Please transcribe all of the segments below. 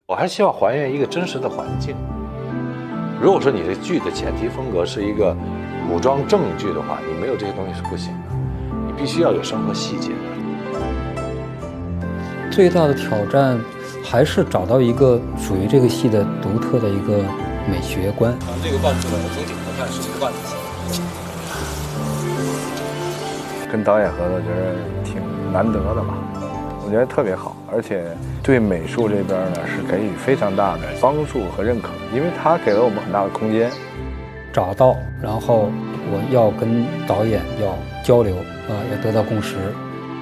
我还希望还原一个真实的环境。如果说你的剧的前提风格是一个古装正剧的话，你没有这些东西是不行的，你必须要有生活细节的。最大的挑战还是找到一个属于这个戏的独特的一个美学观。这个段子总体来看是一个段子戏。跟导演合作，觉得挺难得的吧，我觉得特别好，而且对美术这边呢是给予非常大的帮助和认可，因为他给了我们很大的空间。找到，然后我要跟导演要交流要得到共识，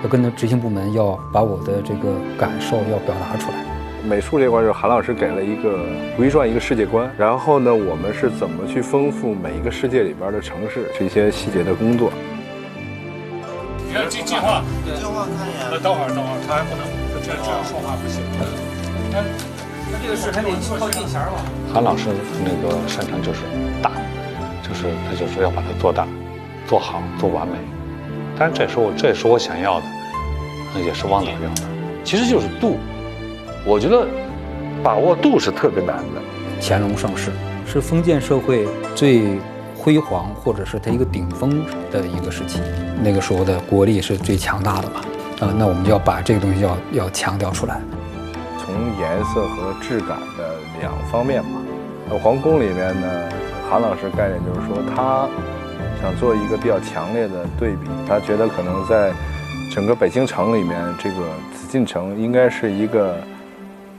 要跟执行部门要把我的这个感受要表达出来。美术这块就是韩老师给了一个回转一个世界观，然后呢，我们是怎么去丰富每一个世界里边的城市这些细节的工作。你看进化，进化看一眼。等会儿，他还不能这样说话不行。他这个是还得靠近弦嘛。韩老师那个擅长就是大，就是他就是要把它做大、做好、做完美。当然这也是我想要的，也是汪导要的。其实就是度，我觉得把握度是特别难的。乾隆盛世是封建社会最辉煌，或者是它一个顶峰的一个时期，那个时候的国力是最强大的嘛。那我们就要把这个东西要强调出来。从颜色和质感的两方面吧。皇宫里面呢，韩老师概念就是说，他想做一个比较强烈的对比。他觉得可能在整个北京城里面，这个紫禁城应该是一个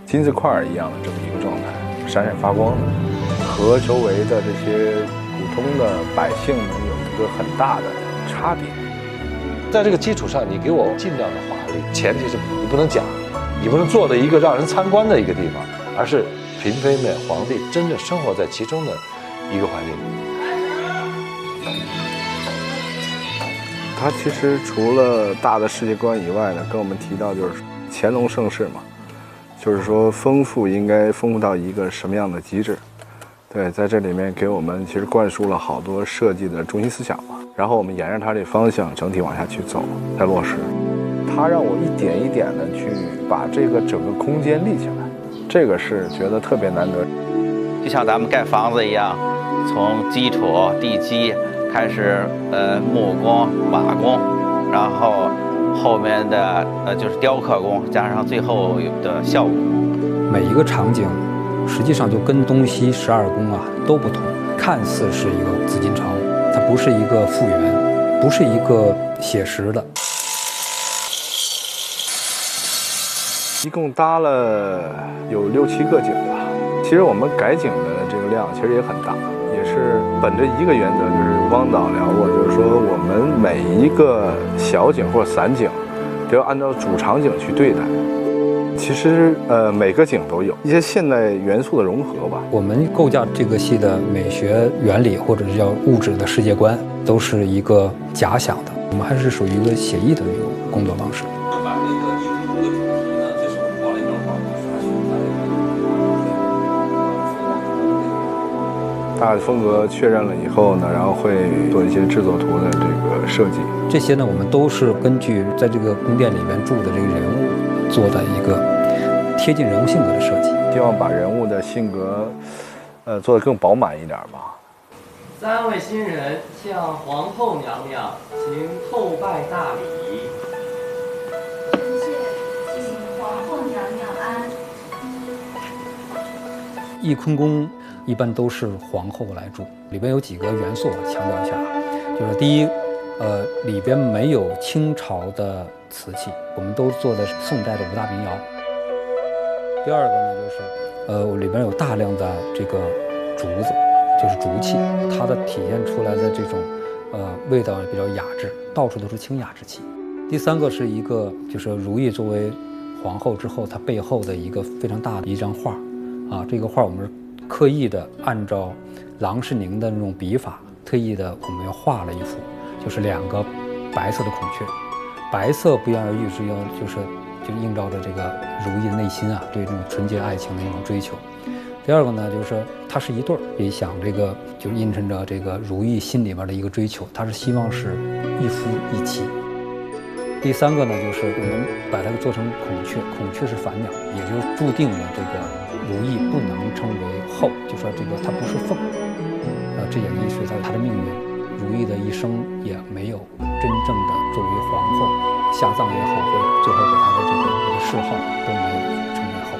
金字块一样的这么一个状态，闪闪发光的，和周围的这些普通的百姓们有一个很大的差别。在这个基础上，你给我尽量的华丽，前提是你不能假，你不能做的一个让人参观的一个地方，而是嫔妃们、皇帝真正生活在其中的一个环境。他其实除了大的世界观以外呢，跟我们提到就是乾隆盛世嘛，就是说丰富应该丰富到一个什么样的极致。对，在这里面给我们其实灌输了好多设计的中心思想吧，然后我们沿着它这方向整体往下去走，再落实。它让我一点一点的去把这个整个空间立起来，这个是觉得特别难得。就像咱们盖房子一样，从基础地基开始，木工、瓦工，然后后面的就是雕刻工，加上最后的效果。每一个场景实际上就跟东西12宫都不同，看似是一个紫禁城，它不是一个复原，不是一个写实的。一共搭了有6、7个景吧。其实我们改景的这个量其实也很大，也是本着一个原则，就是汪导聊过，就是说我们每一个小景或者散景都要按照主场景去对待。其实每个景都有一些现代元素的融合吧。我们构架这个戏的美学原理，或者是叫物质的世界观，都是一个假想的。我们还是属于一个写意的那种工作方式。把这个衣服的主题呢，这是我们画了一张画，大风格确认了以后呢，然后会做一些制作图的这个设计。这些呢，我们都是根据在这个宫殿里面住的这个人物做的一个贴近人物性格的设计，希望把人物的性格，做得更饱满一点吧。3位新人向皇后娘娘行后拜大礼。臣妾请皇后娘娘安。翊坤宫一般都是皇后来住，里边有几个元素强调一下，就是第一，里边没有清朝的瓷器，我们都做的是宋代的5大名窑。第二个呢，就是里边有大量的这个竹子，就是竹器，它的体现出来的这种味道比较雅致，到处都是清雅之气。第三个是一个就是如意作为皇后之后，她背后的一个非常大的一张画这个画我们是刻意的按照郎世宁的那种笔法，特意的我们要画了一幅，就是2个白色的孔雀，白色不言而喻，是要就是映照着这个如意的内心对这种纯洁爱情的一种追求。第二个呢，就是它是一对儿，也想这个就是映衬着这个如意心里边的一个追求，他是希望是一夫一妻。第三个呢，就是我们把它做成孔雀，孔雀是繁鸟，也就是注定了这个如意不能称为后，就说这个她不是凤，这也意识到她的命运。如意的一生也没有真正的作为皇后下葬也好，或者最后给她的这个谥号都没有称为后。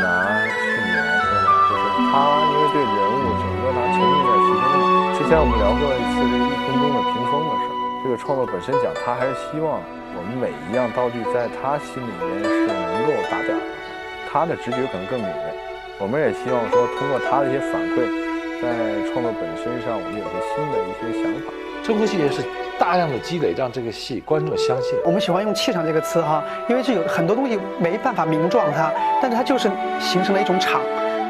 拿去年来说吧，就是他因为对人物整个他沉浸在其中嘛。之前我们聊过一次这个翊坤宫的屏风的事儿，这个创作本身讲，他还是希望我们每一样道具在他心里面是能够打点的，他的直觉可能更敏锐。我们也希望说，通过他的一些反馈，在创作本身上，我们有些新的一些想法。这部戏也是大量的积累，让这个戏观众相信。我们喜欢用气场这个词哈，因为这有很多东西没办法名状它，但是它就是形成了一种场，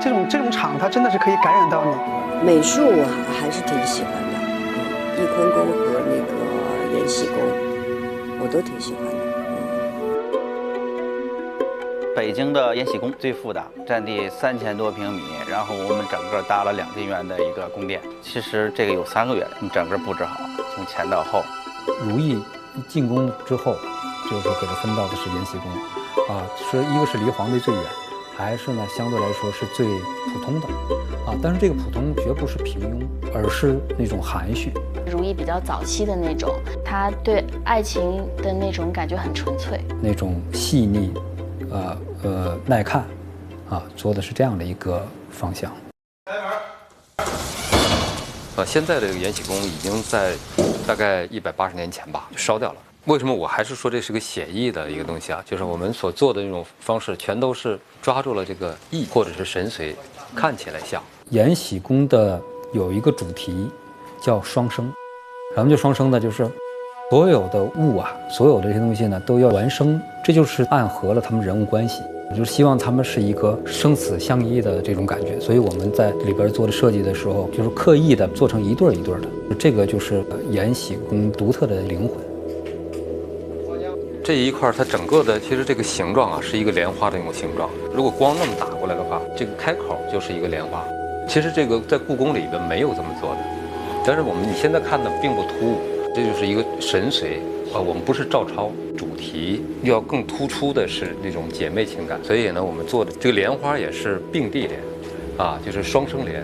这种场它真的是可以感染到你。美术我还是挺喜欢的，翊坤宫和那个延禧宫，我都挺喜欢的。北京的延禧宫最复杂，占地3000多平米，然后我们整个搭了2进园的一个宫殿。其实这个有3个月，你整个布置好，从前到后。如意一进宫之后，就是说给他分到的是延禧宫，一个是离皇帝最远，还是呢相对来说是最普通的，但是这个普通绝不是平庸，而是那种含蓄。如意比较早期的那种，他对爱情的那种感觉很纯粹，那种细腻，耐看，做的是这样的一个方向。现在这个延禧宫已经在大概180年前吧就烧掉了。为什么我还是说这是个写意的一个东西啊？就是我们所做的这种方式，全都是抓住了这个意或者是神髓，看起来像。延禧宫的有一个主题叫双生，什么叫双生呢？就是所有的物所有的这些东西呢都要完生，这就是暗合了他们人物关系。就是希望他们是一个生死相依的这种感觉，所以我们在里边做的设计的时候，就是刻意的做成一对一对的，这个就是延禧宫独特的灵魂。这一块它整个的其实这个形状是一个莲花的那种形状，如果光那么打过来的话，这个开口就是一个莲花。其实这个在故宫里边没有这么做的，但是你现在看的并不突兀，这就是一个神髓。我们不是照抄，主题要更突出的是那种姐妹情感，所以呢，我们做的这个莲花也是并蒂莲，就是双生莲。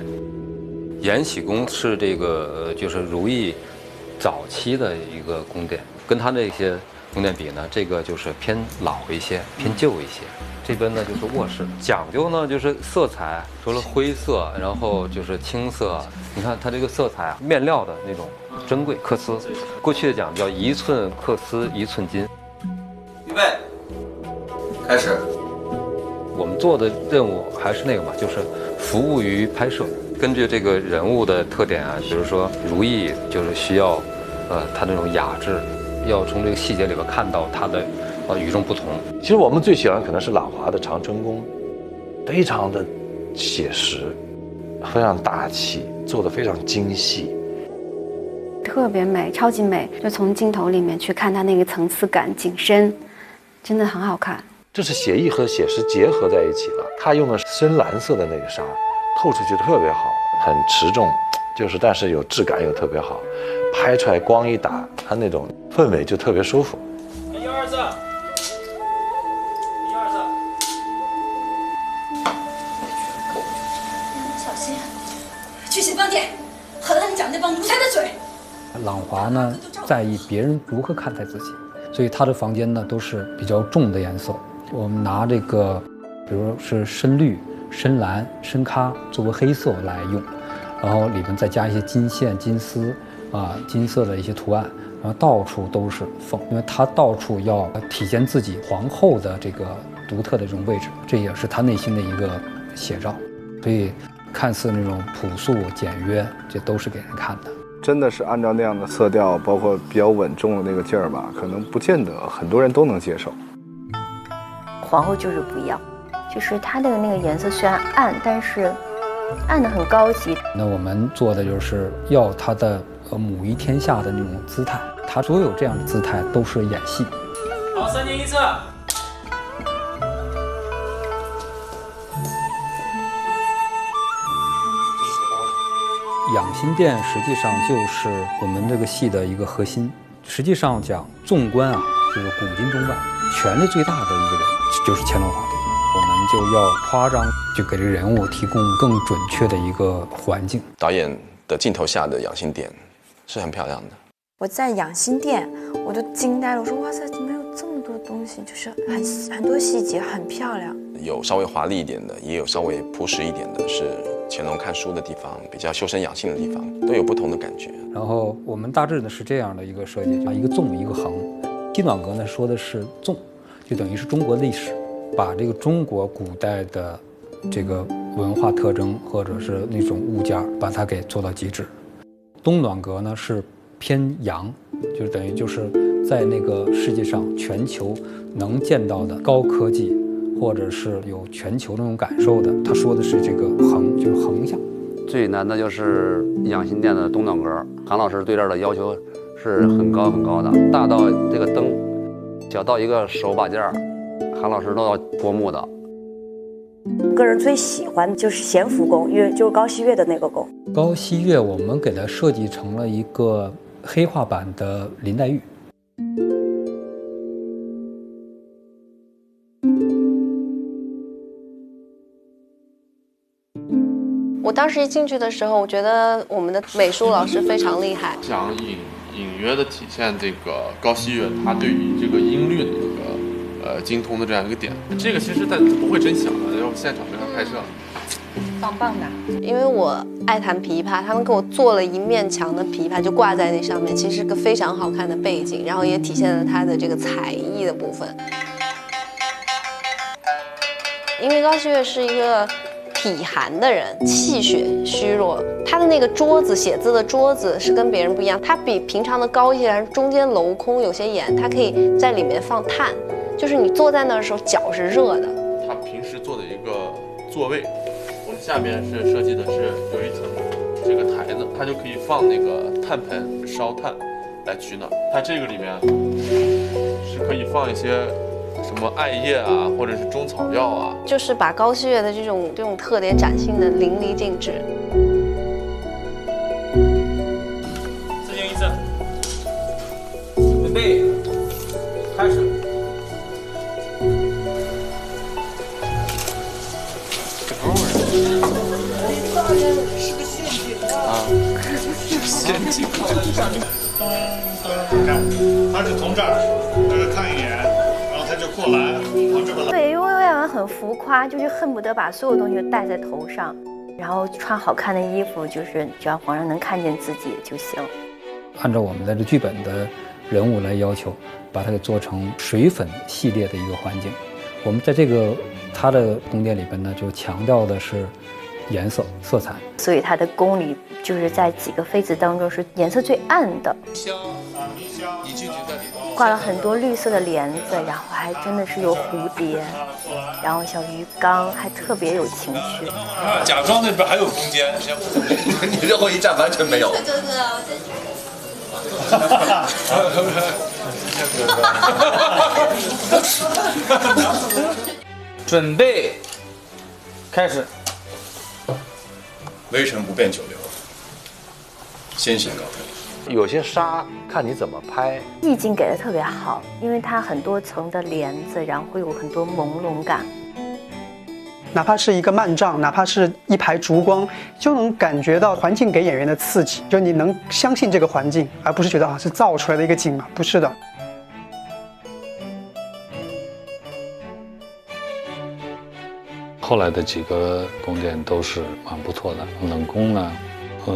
延禧宫是这个就是如意早期的一个宫殿，跟它那些宫殿比呢，这个就是偏老一些，偏旧一些。这边呢就是卧室，讲究呢就是色彩，除了灰色，然后就是青色。你看它这个色彩面料的那种珍贵缂丝，过去的讲叫1寸缂丝1寸金。预备，开始。我们做的任务还是那个嘛，就是服务于拍摄，根据这个人物的特点比如说如意就是需要，他那种雅致，要从这个细节里边看到他的与众不同。其实我们最喜欢可能是朗华的长春宫，非常的写实，非常大气，做的非常精细，特别美，超级美。就从镜头里面去看它那个层次感、景深，真的很好看。这是写意和写实结合在一起了。他用的深蓝色的那个纱，透出去特别好，很持重，但是有质感又特别好，拍出来光一打，它那种氛围就特别舒服。1、2、3，1、2、3。小心，去写帮点，狠狠讲那帮奴才的嘴。朗华呢在意别人如何看待自己，所以他的房间呢都是比较重的颜色。我们拿这个，比如是深绿、深蓝、深咖作为黑色来用，然后里面再加一些金线、金丝金色的一些图案，然后到处都是凤，因为它到处要体现自己皇后的这个独特的这种位置，这也是他内心的一个写照。所以看似那种朴素简约，这都是给人看的。真的是按照那样的色调，包括比较稳重的那个劲儿吧，可能不见得很多人都能接受。皇后就是不一样，就是它的那个颜色虽然暗，但是暗的很高级。那我们做的就是要它的母仪天下的那种姿态，它所有这样的姿态都是演戏。好，3年1次。养心殿实际上就是我们这个戏的一个核心。实际上讲，纵观就是古今中外，权力最大的一个人就是乾隆皇帝。我们就要夸张，就给这个人物提供更准确的一个环境。导演的镜头下的养心殿是很漂亮的。我在养心殿，我就惊呆了，我说哇塞，怎么有这么多东西？就是很多细节很漂亮，有稍微华丽一点的，也有稍微朴实一点的，是乾隆看书的地方，比较修身养性的地方，都有不同的感觉。然后我们大致呢是这样的一个设计，一个纵一个横。西暖阁呢说的是纵，就等于是中国历史，把这个中国古代的这个文化特征或者是那种物件，把它给做到极致。东暖阁呢是偏阳，就等于就是在那个世界上全球能见到的高科技，或者是有全球那种感受的，他说的是这个横，就是横向。最难的就是养心殿的东暖阁，韩老师对这儿的要求是很高很高的，大到这个灯，小到一个手把件儿，韩老师都要琢磨的。个人最喜欢就是咸福宫，因为就是高翕月的那个宫。高翕月我们给它设计成了一个黑化版的林黛玉。我当时一进去的时候，我觉得我们的美术老师非常厉害，想隐约的体现这个高翕月它对于这个音律的这个精通的这样一个点。这个其实它不会真响的，要现场给它拍摄。棒棒的。因为我爱弹琵琶，他们给我做了一面墙的琵琶，就挂在那上面，其实是个非常好看的背景，然后也体现了它的这个才艺的部分。因为高翕月是一个体寒的人，气血虚弱，他的那个桌子写字的桌子是跟别人不一样，它比平常的高一些，中间镂空有些眼，它可以在里面放炭，就是你坐在那儿的时候脚是热的。他平时坐的一个座位，我们下面是设计的是有一层这个台子，它就可以放那个炭盆烧炭来取暖。它这个里面是可以放一些什么艾叶啊，或者是中草药啊，就是把高翕月的这种特点展现的淋漓尽致。4进1次，准备，开始。是个陷阱啊！陷阱。你看，他是从这儿，大家看一眼。他就过来，往这边来。对，因为魏婉很浮夸，就是恨不得把所有东西都戴在头上，然后穿好看的衣服，就是只要皇上能看见自己就行。按照我们的这剧本的人物来要求，把它给做成水粉系列的一个环境。我们在这个他的宫殿里边呢，就强调的是颜色、色彩。所以他的宫里就是在几个妃子当中是颜色最暗的。挂了很多绿色的帘子，然后还真的是有蝴蝶，然后小鱼缸，还特别有情趣。假装那边还有空间，你最后一站完全没有。准备，开始。微尘不变久留，先行高飞。有些纱看你怎么拍，意境给的特别好，因为它很多层的帘子，然后会有很多朦胧感。哪怕是一个幔帐，哪怕是一排烛光，就能感觉到环境给演员的刺激，就你能相信这个环境，而不是觉得是造出来的一个景嘛，不是的。后来的几个宫殿都是蛮不错的，冷宫呢，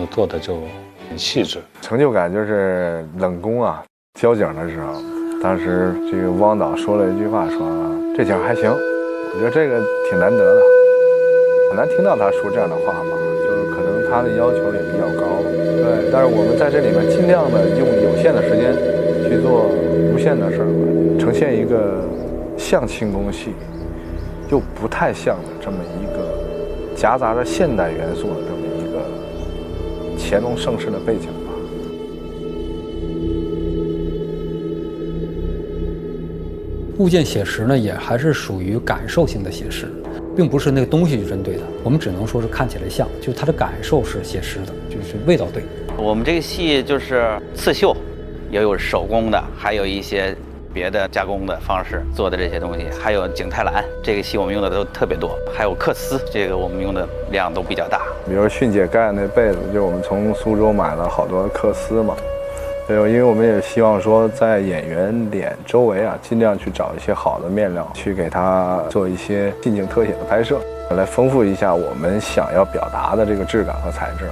做的就很细致。成就感就是冷宫啊，交景的时候，当时这个汪导说了一句话，说这景还行，我觉得这个挺难得的，很难听到他说这样的话嘛，就是可能他的要求也比较高，对，但是我们在这里面尽量的用有限的时间去做无限的事儿吧，呈现一个像清宫戏又不太像的这么一个夹杂着现代元素的这么一个乾隆盛世的背景吧。物件写实呢，也还是属于感受性的写实，并不是那个东西就针对的，我们只能说是看起来像，就是它的感受是写实的，就是味道对。我们这个戏就是刺绣，也有手工的，还有一些别的加工的方式做的这些东西，还有景泰蓝，这个戏我们用的都特别多，还有缂丝，这个我们用的量都比较大。比如迅姐盖那被子，就我们从苏州买了好多缂丝嘛。对，因为我们也希望说，在演员脸周围啊，尽量去找一些好的面料，去给它做一些近景特写的拍摄，来丰富一下我们想要表达的这个质感和材质。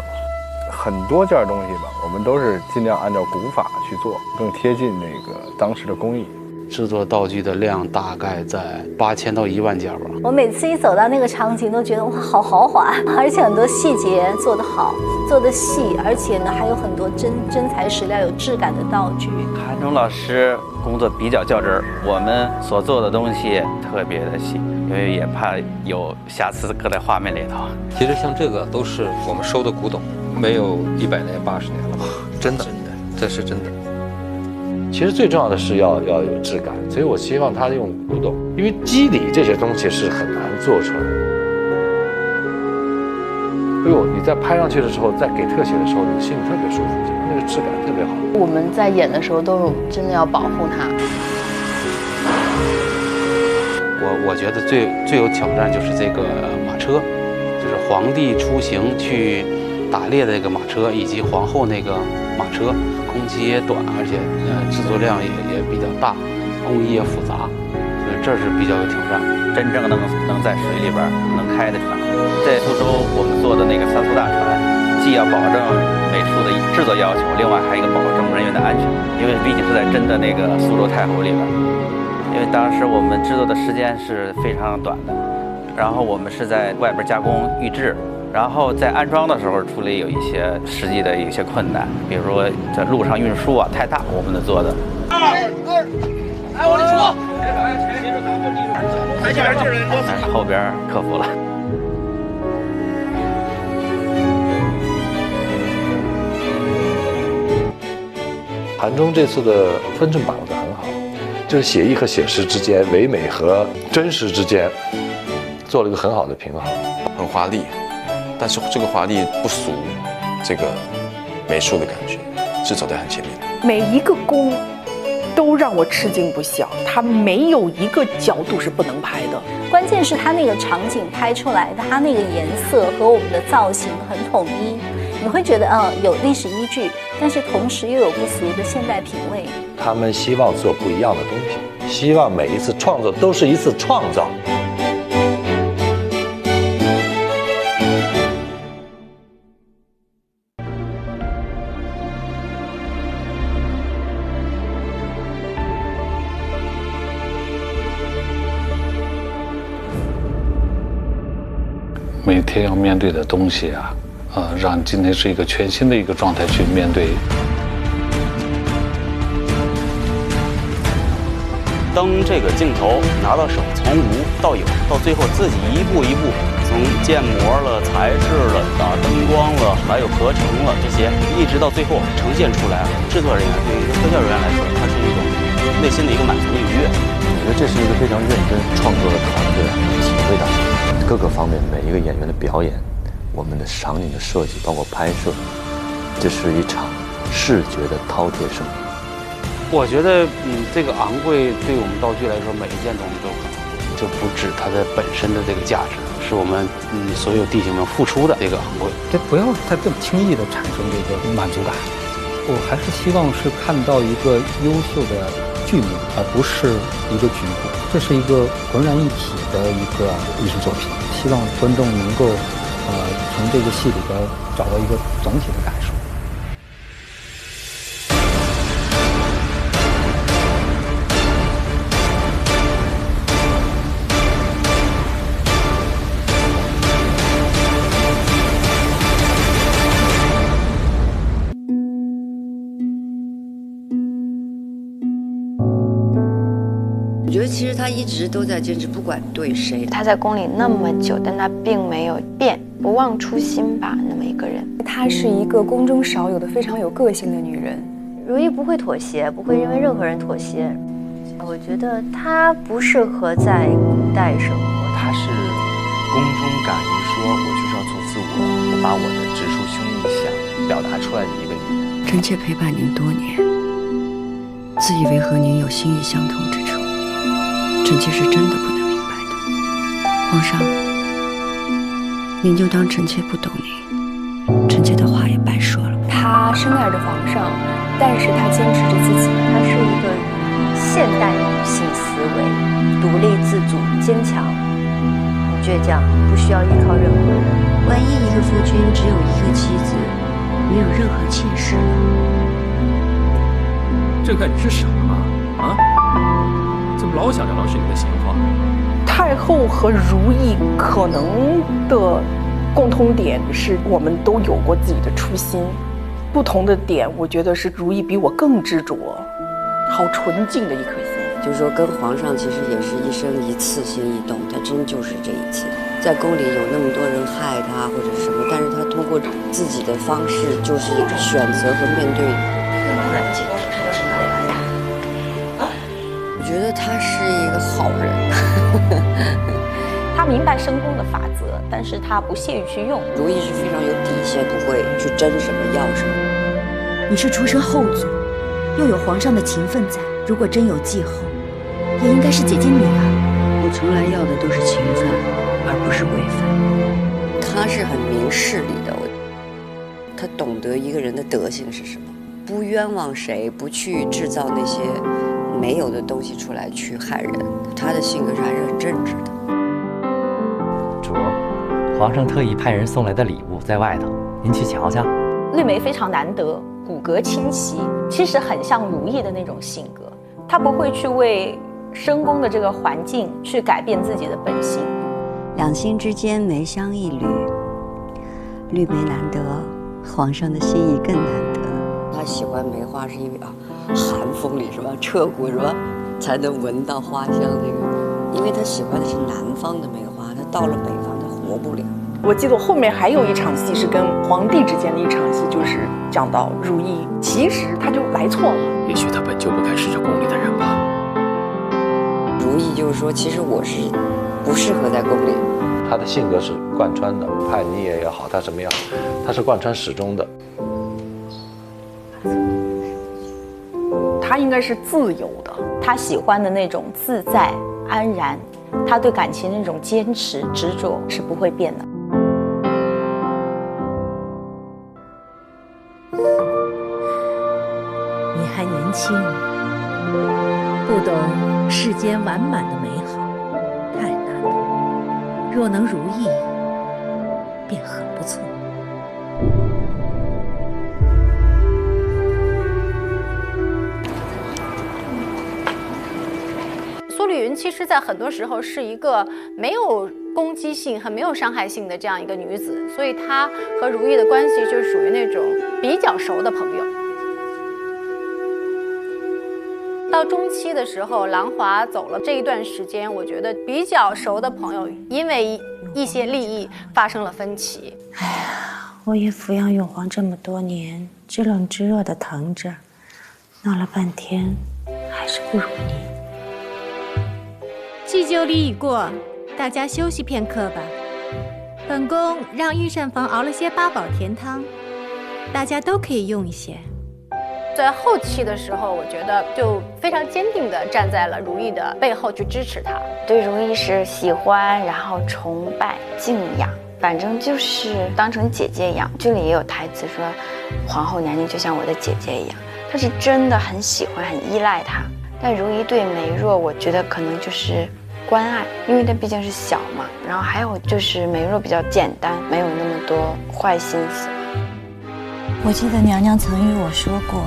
很多件东西吧，我们都是尽量按照古法去做，更贴近那个当时的工艺。制作道具的量大概在8000到1万件吧。我每次一走到那个场景，都觉得哇，好豪华，而且很多细节做得好，做得细，而且呢还有很多真材实料、有质感的道具。韩忠老师工作比较较真儿，我们所做的东西特别的细，因为也怕有瑕疵搁在画面里头。其实像这个都是我们收的古董，没有100年、80年了吧？真的，这是真的。其实最重要的是要有质感，所以我希望他用古董，因为肌理这些东西是很难做出来的。哎呦，你在拍上去的时候，在给特写的时候，你心里特别舒服，那个质感特别好。我们在演的时候都是真的要保护它。我觉得最有挑战就是这个马车，就是皇帝出行去打猎的这个马车，以及皇后那个马车。工期也短，而且制作量也比较大，工艺也复杂，所以这是比较有挑战。真正能在水里边能开的船，在苏州我们做的那个3艘大船，既要保证美术的制作要求，另外还有一个保证人员的安全，因为毕竟是在真的那个苏州太湖里边。因为当时我们制作的时间是非常短的，然后我们是在外边加工预制。然后在安装的时候，处理有一些实际的一些困难，比如说在路上运输啊太大，我们做的。来，往里出！但是后边克服了。韩忠这次的分寸把握得很好，就是写意和写实之间、唯美和真实之间，做了一个很好的平衡，很华丽。但是这个华丽不俗，这个美术的感觉是走在很前面的。每一个工都让我吃惊不小，它没有一个角度是不能拍的。关键是它那个场景拍出来的，它那个颜色和我们的造型很统一，你会觉得有历史依据，但是同时又有不俗的现代品味。他们希望做不一样的东西，希望每一次创作都是一次创造。每天要面对的东西啊，让今天是一个全新的一个状态去面对。当这个镜头拿到手，从无到有，到最后自己一步一步，从建模了、材质了、打灯光了，还有合成了这些，一直到最后呈现出来，制作人员对于特效人员来说，它是一种内心的一个满足的愉悦。我觉得这是一个非常认真创作的团队，体会到各个方面每一个演员的表演，我们的场景的设计，包括拍摄，这是一场视觉的饕餮盛宴。我觉得，这个昂贵对我们道具来说，每一件东西都很昂贵，就不止它的本身的这个价值，是我们所有弟兄们付出的这个昂贵。这不要太这么轻易的产生这个满足感。我还是希望是看到一个优秀的剧目，而不是一个局部。这是一个浑然一体的一个艺术作品，希望观众能够从这个戏里边找到一个总体的感受。我觉得其实他一直都在坚持，不管对谁。他在宫里那么久，但他并没有变，不忘初心吧，那么一个人。她是一个宫中少有的非常有个性的女人。如懿不会妥协，不会因为任何人妥协。我觉得她不适合在古代生活。她是宫中敢于说我就是要做自我，我把我的直抒胸臆想表达出来的一个女人。臣妾陪伴您多年，自以为和您有心意相通之处，臣妾是真的不能明白的。皇上，您就当臣妾不懂您，臣妾的话也白说了。他深爱着皇上，但是他坚持着自己，她是一个现代女性思维，独立自主、坚强、很倔强，不需要依靠任何人。万一一个夫君只有一个妻子，没有任何妾室呢？朕看你是傻啊！怎么老想着郎世宁的闲话？太后和如意可能的共通点是我们都有过自己的初心，不同的点，我觉得是如意比我更执着，好纯净的一颗心。就是说，跟皇上其实也是一生一次心一动，他真就是这一次。在宫里有那么多人害他或者是什么，但是他通过自己的方式，就是选择和面对。我觉得他是一个好人。他明白深宫的法则，但是他不屑于去用。如意是非常有底线，不会去争什么要什么。你是出身后族，又有皇上的情分在，如果真有继后，也应该是姐姐你啊。我从来要的都是情分，而不是位分。他是很明事理的，他懂得一个人的德性是什么，不冤枉谁，不去制造那些没有的东西出来去害人。他的性格是还是很正直的。主，皇上特意派人送来的礼物在外头，您去瞧瞧。绿梅非常难得，骨骼清奇，其实很像如意的那种性格。她不会去为深宫的这个环境去改变自己的本性。两心之间梅香一缕，绿梅难得，皇上的心意更难得。他喜欢梅花是因为寒风里是吧，彻骨是吧，才能闻到花香那个。因为他喜欢的是南方的梅花，他到了北方他活不了。我记得我后面还有一场戏是跟皇帝之间的一场戏，就是讲到如意，其实他就来错了。也许他本就不该是这宫里的人吧。如意就是说，其实我是不适合在宫里。他的性格是贯穿的，叛逆也好，他什么也好，他是贯穿始终的。他应该是自由的，他喜欢的那种自在安然，他对感情那种坚持执着是不会变的。你还年轻，不懂世间完满的美好，太难了。若能如意，便很不错。苏丽云其实在很多时候是一个没有攻击性和没有伤害性的这样一个女子，所以她和如意的关系就属于那种比较熟的朋友。到中期的时候，兰华走了这一段时间，我觉得比较熟的朋友因为一些利益发生了分歧。哎呀，我也抚养永皇这么多年，知冷知热的疼着，闹了半天，还是不如你。祭酒礼已过，大家休息片刻吧。本宫让御膳房熬了些八宝甜汤，大家都可以用一些。在后期的时候，我觉得就非常坚定地站在了如意的背后去支持她。对如意是喜欢，然后崇拜、敬仰，反正就是当成姐姐养。剧里也有台词说，皇后娘娘就像我的姐姐一样，她是真的很喜欢、很依赖她。但如意对梅若，我觉得可能就是关爱，因为她毕竟是小嘛。然后还有就是梅若比较简单，没有那么多坏心思。我记得娘娘曾与我说过，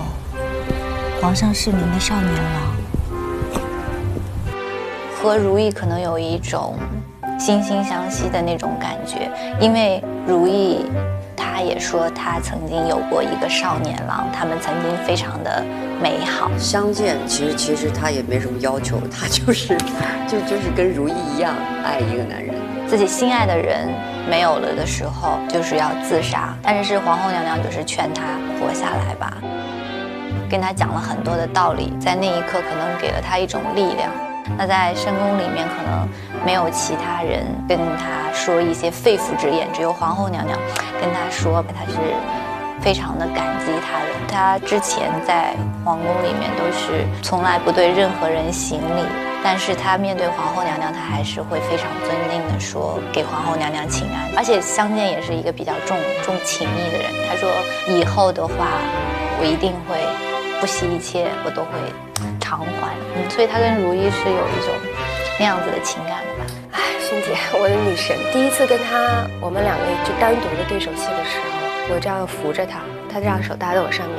皇上是您的少年郎。和如意可能有一种惺惺相惜的那种感觉，因为如意她也说她曾经有过一个少年郎，他们曾经非常的美好相见。其实她也没什么要求，她就是跟如意一样爱一个男人。自己心爱的人没有了的时候，就是要自杀，但是皇后娘娘就是劝她活下来吧，跟她讲了很多的道理，在那一刻可能给了她一种力量。那在深宫里面可能没有其他人跟她说一些肺腑之言，只有皇后娘娘跟她说她是非常的感激他的。他之前在皇宫里面都是从来不对任何人行礼，但是他面对皇后娘娘，他还是会非常尊敬的说给皇后娘娘请安。而且相见也是一个比较重情义的人，他说以后的话，我一定会不惜一切，我都会偿还。所以他跟如意是有一种那样子的情感的吧。哎，萱姐，我的女神，第一次跟她我们两个就单独的对手戏的时候，我这样扶着她，她这样手搭在我上面，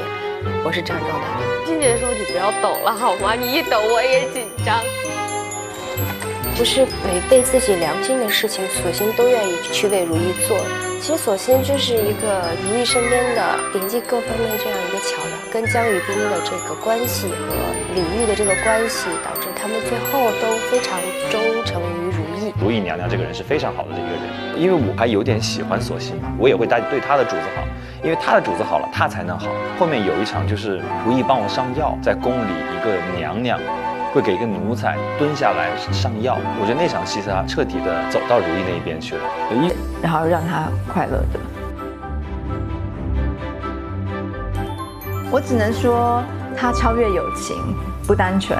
我是这样状态的。萱姐说：“你不要抖了好吗？你一抖我也紧张。”不是违背自己良心的事情，索性都愿意去为如意做。其实索性就是一个如意身边的连接各方面这样一个桥梁，跟江雨冰的这个关系和李煜的这个关系，导致他们最后都非常忠诚于如意。如意娘娘这个人是非常好的一个人，因为我还有点喜欢索性嘛，我也会对她的主子好，因为她的主子好了，她才能好。后面有一场就是如意帮我上药，在宫里一个娘娘会给一个奴才蹲下来上药，我觉得那场戏是他彻底的走到如意那一边去了，然后让他快乐的。我只能说，他超越友情，不单纯，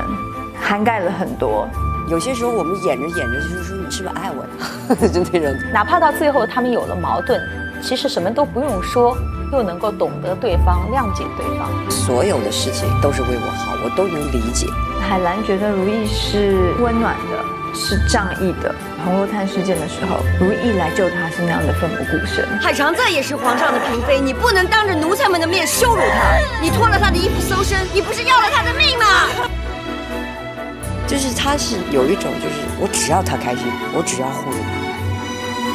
涵盖了很多。有些时候我们演着演着就是说，你是不是爱我呀？就那种。哪怕到最后他们有了矛盾，其实什么都不用说，又能够懂得对方，谅解对方。所有的事情都是为我好，我都能理解。海兰觉得如意是温暖的，是仗义的。红楼炭事件的时候，如意来救他是那样的奋不顾身。海常在也是皇上的嫔妃，你不能当着奴才们的面羞辱她。你脱了她的衣服搜身，你不是要了她的命吗？就是他是有一种，就是我只要他开心，我只要护着他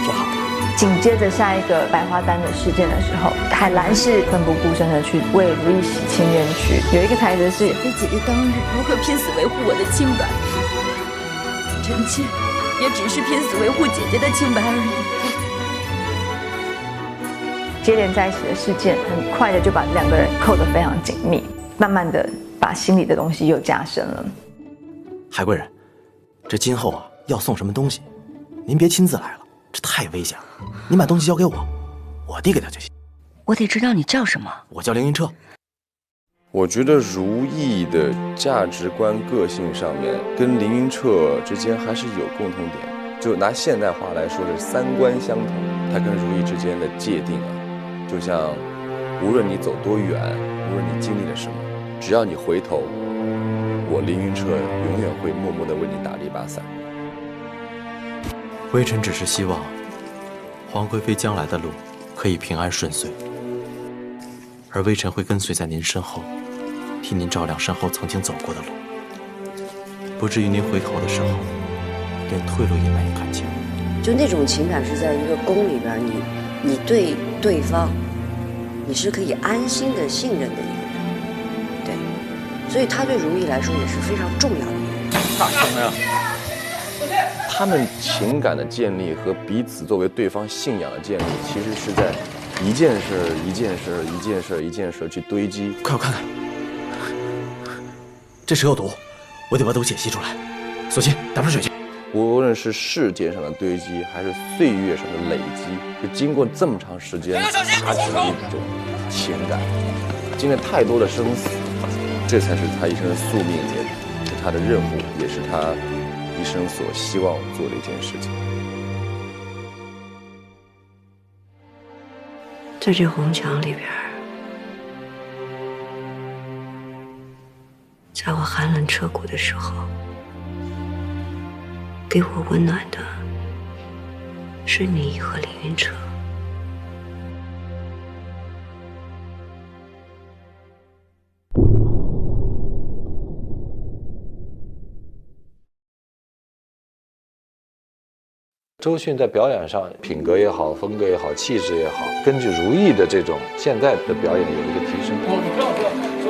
就好了。紧接着下一个百花丹的事件的时候，海兰是奋不顾身的去为如意洗清冤屈。有一个台词是：非姐姐当日如何拼死维护我的清白，臣妾也只是拼死维护姐姐的清白而已。接连在一起的事件，很快的就把两个人扣得非常紧密，慢慢的把心里的东西又加深了。海贵人，这今后要送什么东西，您别亲自来了，这太危险了。您把东西交给我，我递给他就行。我得知道你叫什么。我叫凌云彻。我觉得如意的价值观、个性上面跟凌云彻之间还是有共同点。就拿现代话来说，是三观相同。他跟如意之间的界定就像无论你走多远，无论你经历了什么，只要你回头，我凌云彻永远会默默地为你打这把伞。微臣只是希望皇贵妃将来的路可以平安顺遂，而微臣会跟随在您身后，替您照亮身后曾经走过的路，不至于您回头的时候连退路也难以看见。就那种情感是在一个宫里边，你对对方你是可以安心的信任的一个人，对，所以他对如意来说也是非常重要的一个人。大声呀！他们情感的建立和彼此作为对方信仰的建立，其实是在一件事一件事一件事一件事去堆积。快我看看，这蛇有毒，我得把毒解析出来。索性打盆水去。无论是世界上的堆积，还是岁月上的累积，就经过这么长时间，它成了一种情感，经历太多的生死，这才是他一生的宿命，也是他的任务，也是他一生所希望做的一件事情。在这红墙里边，在我寒冷彻骨的时候，给我温暖的是你和凌云彻。周迅在表演上品格也好，风格也好，气质也好，根据如意的这种现在的表演有一个提升。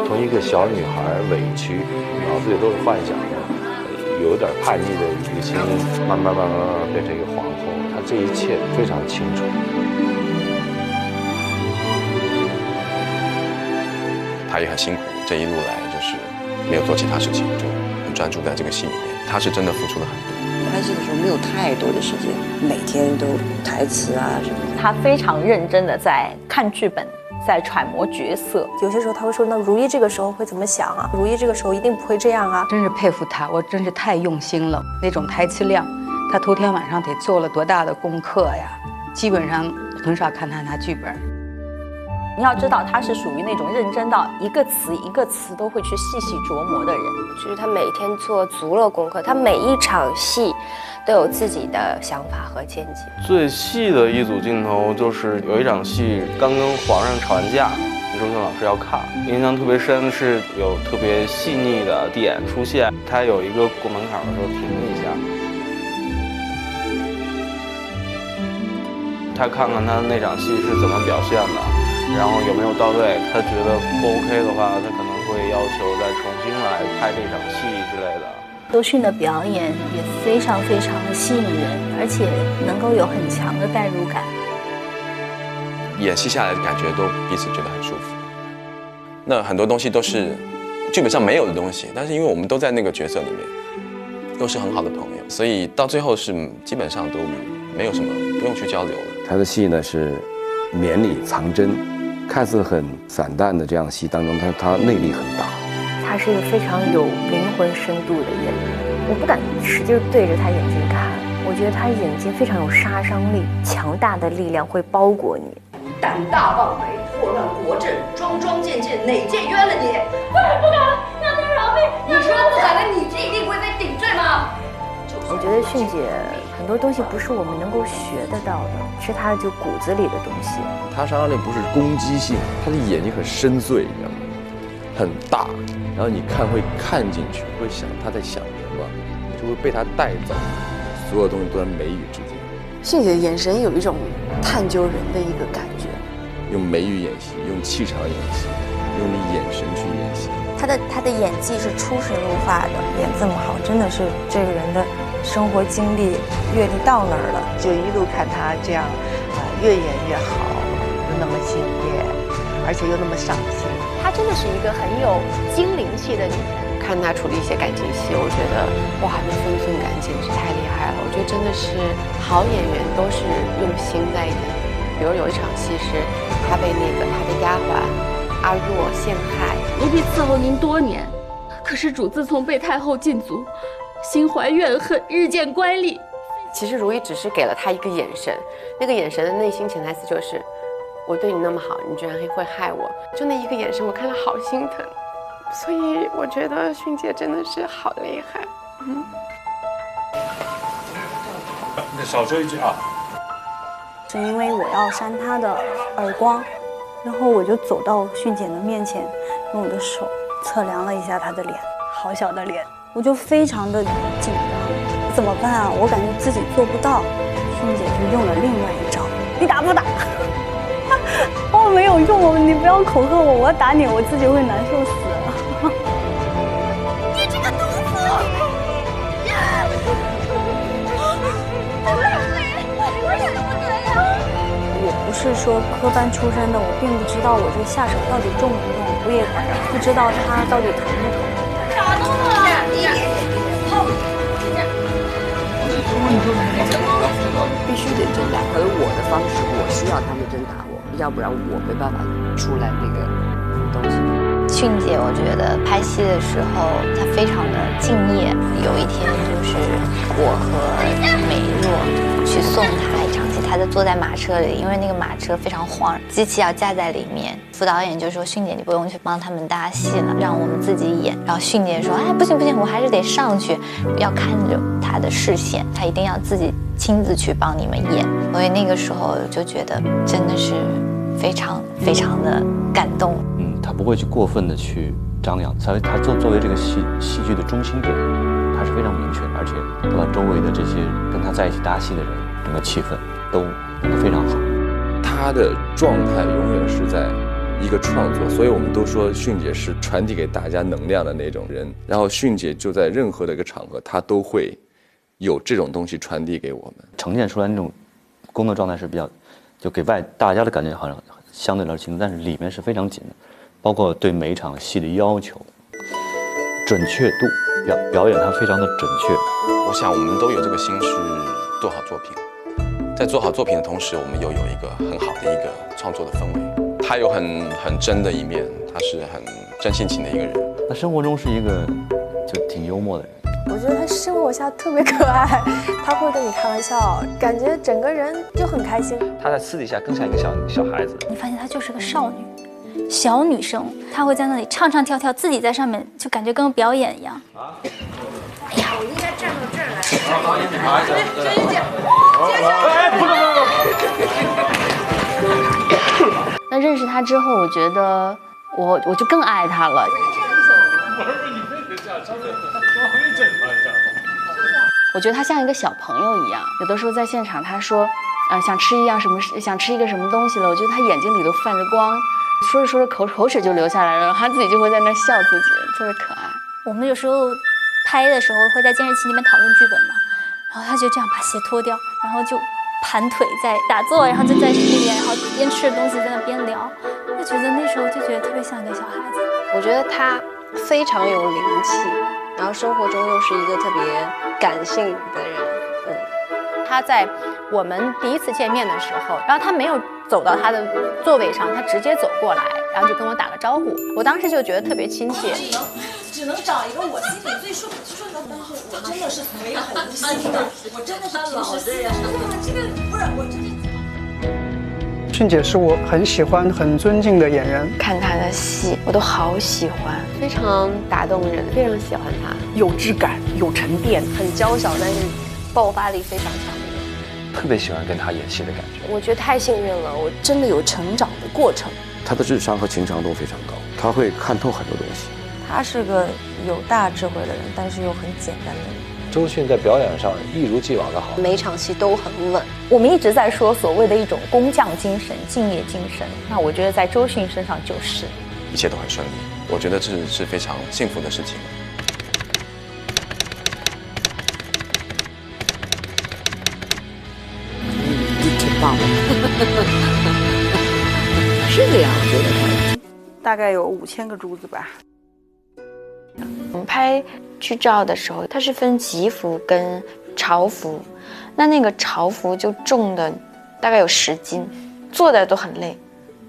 从一个小女孩委屈，脑子里都是幻想的，有点叛逆的一个青年，慢慢变成一个皇后，她这一切非常清楚。她也很辛苦，这一路来就是没有做其他事情，就很专注在这个戏里面。她是真的付出了很多。拍戏的时候没有太多的时间，每天都台词啊什么的。他非常认真的在看剧本、在揣摩角色。有些时候他会说，那如懿这个时候会怎么想啊？如懿这个时候一定不会这样啊！真是佩服他，我真是太用心了。那种台词量，他头天晚上得做了多大的功课呀？基本上很少看他拿剧本。你要知道，他是属于那种认真到一个词一个词都会去细细琢磨的人。就是他每天做足了功课，他每一场戏都有自己的想法和见解。最细的一组镜头就是有一场戏刚跟皇上吵完架，周迅老师要看，印象特别深，是有特别细腻的点出现。他有一个过门槛的时候停了一下，他看看他那场戏是怎么表现的。然后有没有到位？他觉得不 OK 的话，他可能会要求再重新来拍这场戏之类的。周迅的表演也非常非常的吸引人，而且能够有很强的代入感。演戏下来的感觉都彼此觉得很舒服。那很多东西都是剧本上没有的东西，但是因为我们都在那个角色里面，都是很好的朋友，所以到最后是基本上都没有什么不用去交流了。他的戏呢是绵里藏针。看似很散淡的这样戏当中，他内力很大。他是一个非常有灵魂深度的演员，我不敢使劲对着他眼睛看，我觉得他眼睛非常有杀伤力，强大的力量会包裹你。胆大妄为，祸乱国政，桩桩件件，哪件冤了你？我也不敢了，让他饶命！你说不敢了，你这一定会被顶罪吗？我觉得迅姐很多东西不是我们能够学得到的，是她就骨子里的东西。她杀伤力不是攻击性，她的眼睛很深邃，你知道吗？很大，然后你会看进去，会想她在想什么，就会被她带走。所有东西都在眉宇之间。迅姐的眼神有一种探究人的一个感觉。用眉宇演戏，用气场演戏，用你眼神去演戏。他的演技是出神入化的，演这么好，真的是这个人的生活经历、阅历到那儿了。就一路看他这样，越演越好，又那么敬业，而且又那么上心。她真的是一个很有精灵气的女人。看她处理一些感情戏，我觉得哇，那分寸感简直太厉害了。我觉得真的是好演员都是用心在演。比如有一场戏是他被他的丫鬟阿若陷害。奴婢伺候您多年，可是主自从被太后禁足，心怀怨恨，日渐乖戾。其实如懿只是给了他一个眼神，那个眼神的内心潜台词就是，我对你那么好，你居然会害我。就那一个眼神，我看了好心疼。所以我觉得迅姐真的是好厉害。你少说一句啊。是因为我要扇她的耳光，然后我就走到迅姐的面前，用我的手测量了一下她的脸，好小的脸，我就非常的紧张，怎么办啊？我感觉自己做不到。迅姐就用了另外一招，你打不打？我没有用，你不要恐吓我，我要打你，我自己会难受死。你这个毒妇！我不是说科班出身的，我并不知道我这下手到底重不重，我也不知道它到底疼不疼。打动了，必须得真打，可是我的方式，我需要他们真打我，要不然我没办法出来那个东西。迅姐，我觉得拍戏的时候她非常的敬业。有一天就是我和美若去送她一场戏，她就坐在马车里，因为那个马车非常晃，机器要架在里面。副导演就说：“迅姐，你不用去帮他们搭戏了，让我们自己演。”然后迅姐说：“哎，不行不行，我还是得上去，要看着她的视线，她一定要自己亲自去帮你们演。”所以那个时候就觉得真的是非常非常的感动。他不会去过分的去张扬，他作为这个戏剧的中心点，他是非常明确的，而且他把周围的这些跟他在一起搭戏的人，整个气氛都弄得非常好。他的状态永远是在一个创作，所以我们都说迅姐是传递给大家能量的那种人。然后迅姐就在任何的一个场合，她都会有这种东西传递给我们，呈现出来那种工作状态是比较，就给大家的感觉好像相对来说轻松，但是里面是非常紧的。包括对每一场戏的要求、准确度，表演它非常的准确。我想我们都有这个心是做好作品，在做好作品的同时，我们又有一个很好的一个创作的氛围。他有很真的一面，他是很真性情的一个人。他生活中是一个就挺幽默的人。我觉得他生活下特别可爱，他会跟你开玩笑，感觉整个人就很开心。他在私底下更像一个小孩子。你发现她就是个少女，小女生，她会在那里唱唱跳跳，自己在上面就感觉跟表演一样。哎呀，我应该站到这儿来。好，你好，小英姐，那认识她之后，我觉得我就更爱她了。我觉得他像一个小朋友一样，有的时候在现场，他说，想吃一个什么东西了，我觉得他眼睛里都泛着光，说着说着口水就流下来了，然后他自己就会在那笑自己，特别可爱。我们有时候拍的时候会在监视器里面讨论剧本嘛，然后他就这样把鞋脱掉，然后就盘腿在打坐，然后就在那边，然后边吃着东西在那边聊，就觉得那时候就觉得特别像一个小孩子。我觉得他非常有灵气，然后生活中又是一个特别感性的人。他在我们第一次见面的时候，然后他没有走到他的座位上，他直接走过来，然后就跟我打个招呼。我当时就觉得特别亲切。只能找一个我心里最顺的，但是我真的是唯很无心的，我真的是平时这样。这个不是我真的。迅姐是我很喜欢、很尊敬的演员，看她的戏我都好喜欢，非常打动人，非常喜欢她，有质感、有沉淀，很娇小但是爆发力非常强的人。特别喜欢跟她演戏的感觉。我觉得太幸运了，我真的有成长的过程。他的智商和情商都非常高，他会看透很多东西。他是个有大智慧的人，但是又很简单的人。周迅在表演上一如既往的好，每场戏都很稳。我们一直在说所谓的一种工匠精神、敬业精神，那我觉得在周迅身上就是，一切都很顺利，我觉得这是非常幸福的事情。挺棒的，是的呀，我觉得他大概有5000个珠子吧。我们拍剧照的时候，它是分吉服跟潮服，那个潮服就重的大概有10斤，坐的都很累。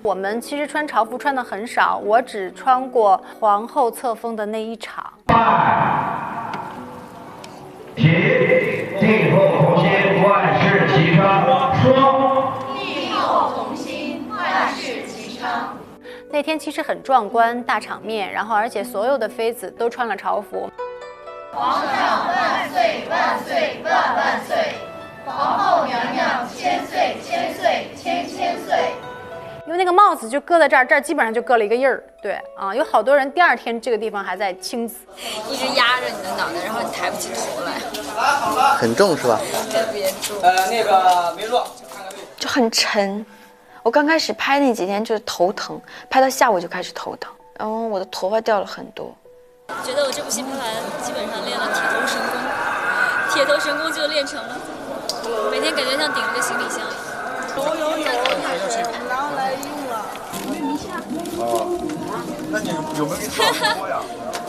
我们其实穿潮服穿的很少，我只穿过皇后册封的那一场。起，帝后同心，万事齐昌。说，帝后同心，万事齐昌。那天其实很壮观，大场面，然后而且所有的妃子都穿了朝服。皇上万岁万岁万万岁！皇后娘娘千岁千岁千千岁！因为那个帽子就搁在这儿，这儿基本上就搁了一个印儿。对啊，有好多人第2天这个地方还在青紫，一直压着你的脑袋，然后你抬不起头来。很重是吧？特别重。那个梅洛，就很沉。我刚开始拍那几天就是头疼，拍到下午就开始头疼，然后我的头发掉了很多。觉得我这部戏拍完，基本上练了铁头神功，铁头神功就练成了，每天感觉像顶了个行李箱一样。有，拿来用了。有没有迷信啊？那你有没有给唱歌呀？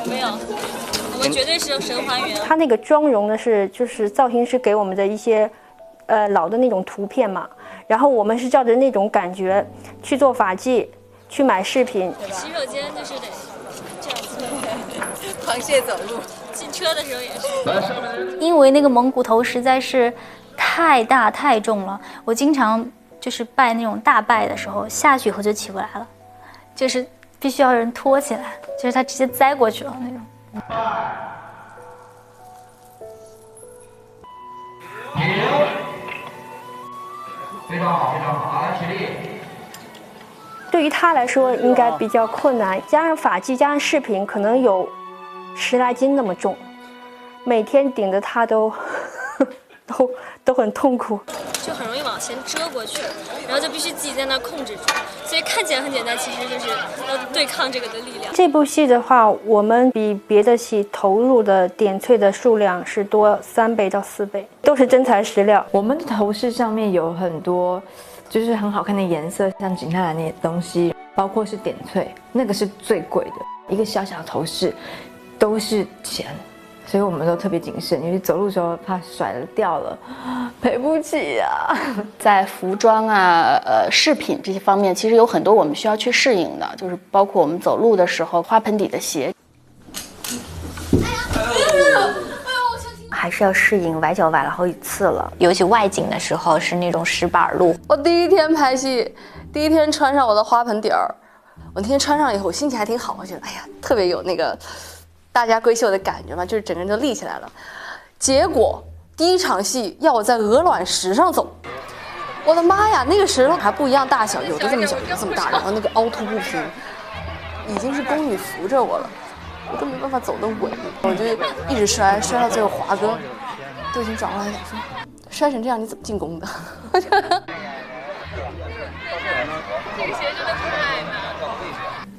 没有，我们绝对是神还原。他那个妆容呢就是造型师给我们的一些老的那种图片嘛。然后我们是照着那种感觉去做发髻，去买饰品。洗手间就是得这样子，螃蟹走路。进车的时候也是。因为那个蒙古头实在是太大太重了，我经常就是拜那种大拜的时候下去以后就起不来了，就是必须要人拖起来，就是他直接栽过去了那种。非常好，非常好，来起立。对于他来说应该比较困难，加上发髻，加上饰品，可能有10来斤那么重，每天顶着他都很痛苦，就很容易往前遮过去，然后就必须自己在那儿控制住，所以看起来很简单，其实就是要对抗这个的力量。这部戏的话，我们比别的戏投入的点翠的数量是多3倍到4倍，都是真材实料。我们的头饰上面有很多就是很好看的颜色，像景泰蓝那些东西，包括是点翠，那个是最贵的，一个小小的头饰都是钱，所以我们都特别谨慎，因为走路的时候怕甩了掉了，赔不起呀。在服装啊、饰品这些方面，其实有很多我们需要去适应的，就是包括我们走路的时候花盆底的鞋。还是要适应，崴脚崴了好几次了，尤其外景的时候是那种石板路。我第一天拍戏，第一天穿上我的花盆底儿，我那天穿上以后，我心情还挺好，我觉得哎呀，特别有那个大家闺秀的感觉嘛，就是整个人都立起来了。结果第一场戏要我在鹅卵石上走，我的妈呀，那个石头还不一样大小，有的这么小，有的这么大，然后那个凹凸不平，已经是宫女扶着我了。我都没办法走得稳，我就一直摔到最后华哥都已经转过来讲说，摔成这样你怎么进宫的？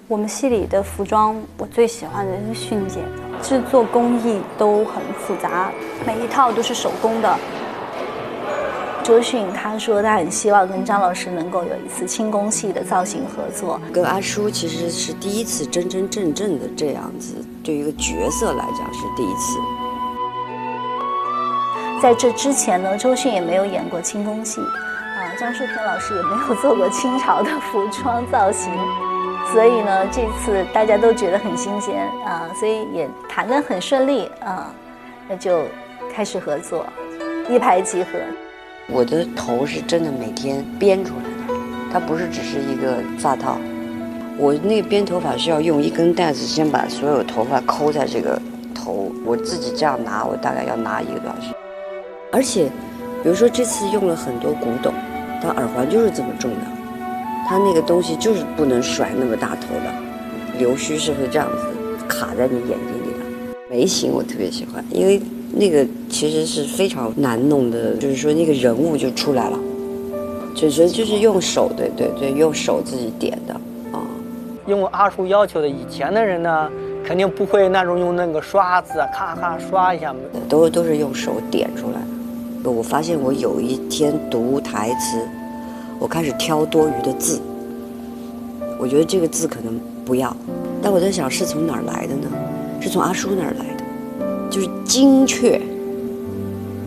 我们戏里的服装，我最喜欢的是迅姐的，制作工艺都很复杂，每一套都是手工的。周迅他说他很希望跟张老师能够有一次轻功戏的造型合作，跟阿叔其实是第一次真真正正的这样子，对于一个角色来讲是第一次。在这之前呢，周迅也没有演过轻功戏，张树平老师也没有做过清朝的服装造型，所以呢，这次大家都觉得很新鲜所以也谈得很顺利那就开始合作，一拍即合。我的头是真的每天编出来的，它不是只是一个发套。我那个编头发是要用一根带子先把所有头发抠在这个头，我自己这样拿，我大概要拿1个多小时。而且，比如说这次用了很多古董，它耳环就是这么重的，它那个东西就是不能甩那么大头的，留须是会这样子卡在你眼睛里的。眉形我特别喜欢，因为那个其实是非常难弄的，就是说那个人物就出来了，就是用手，对，用手自己点的用阿叔要求的，以前的人呢，肯定不会那种用那个刷子咔咔刷一下，都是用手点出来的。我发现我有一天读台词，我开始挑多余的字，我觉得这个字可能不要，但我在想是从哪儿来的呢？是从阿叔那儿来的。就是精确，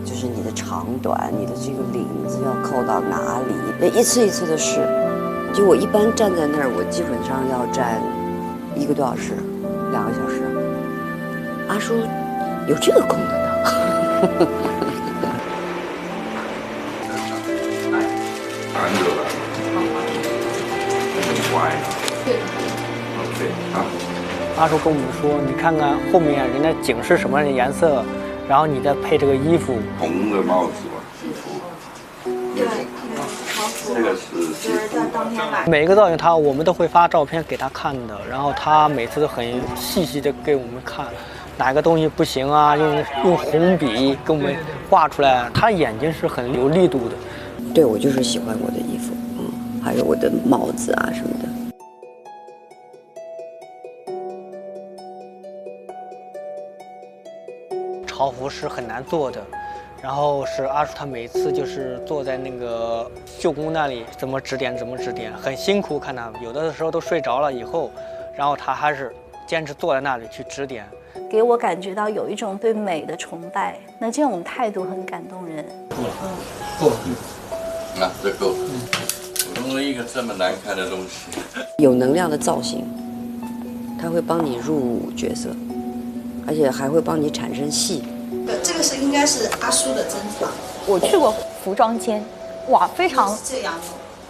就是你的长短，你的这个领子要扣到哪里，一次一次的试。就我一般站在那儿，我基本上要站1个多小时、2个小时。阿叔有这个功能的。难得了，很乖。OK 啊。阿叔跟我们说，你看看后面人家景是什么样的颜色，然后你再配这个衣服。红的帽子嘛，西服。对，这个是西服。每个造型我们都会发照片给他看的，然后他每次都很细细的给我们看，哪个东西不行啊，用红笔给我们画出来。他眼睛是很有力度的。对，我就是喜欢我的衣服，还有我的帽子啊什么的。朝服是很难做的，然后是阿叔他每次就是坐在那个绣工那里怎么指点，很辛苦。看他有的时候都睡着了以后，然后他还是坚持坐在那里去指点，给我感觉到有一种对美的崇拜。那这种态度很感动人。够，那这够。我弄了一个这么难看的东西。有能量的造型，它会帮你入角色。而且还会帮你产生戏。这个应该是阿叔的珍藏。我去过服装间，哇，非常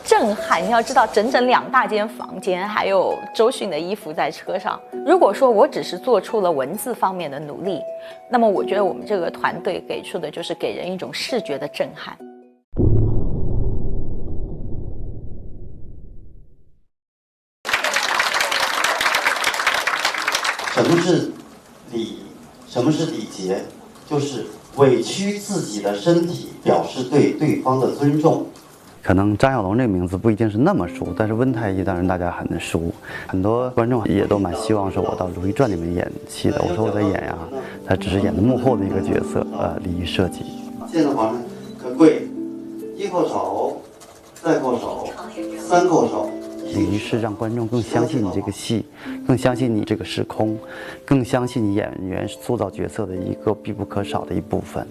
震撼。你要知道，整整2大间房间，还有周迅的衣服在车上。如果说我只是做出了文字方面的努力，那么我觉得我们这个团队给出的就是给人一种视觉的震撼。什么是礼节？就是委屈自己的身体，表示对对方的尊重。可能张小龙这个名字不一定是那么熟，但是温太医当然大家很熟，很多观众也都蛮希望说我到《如懿传》里面演戏的。我说我在演呀，他只是演的幕后的一个角色，礼仪设计。见到皇上可跪，1叩首，再叩首，3叩首，1仪式让观众更相信你这个戏，更相信你这个时空，更相信你演员塑造角色的一个必不可少的一部分。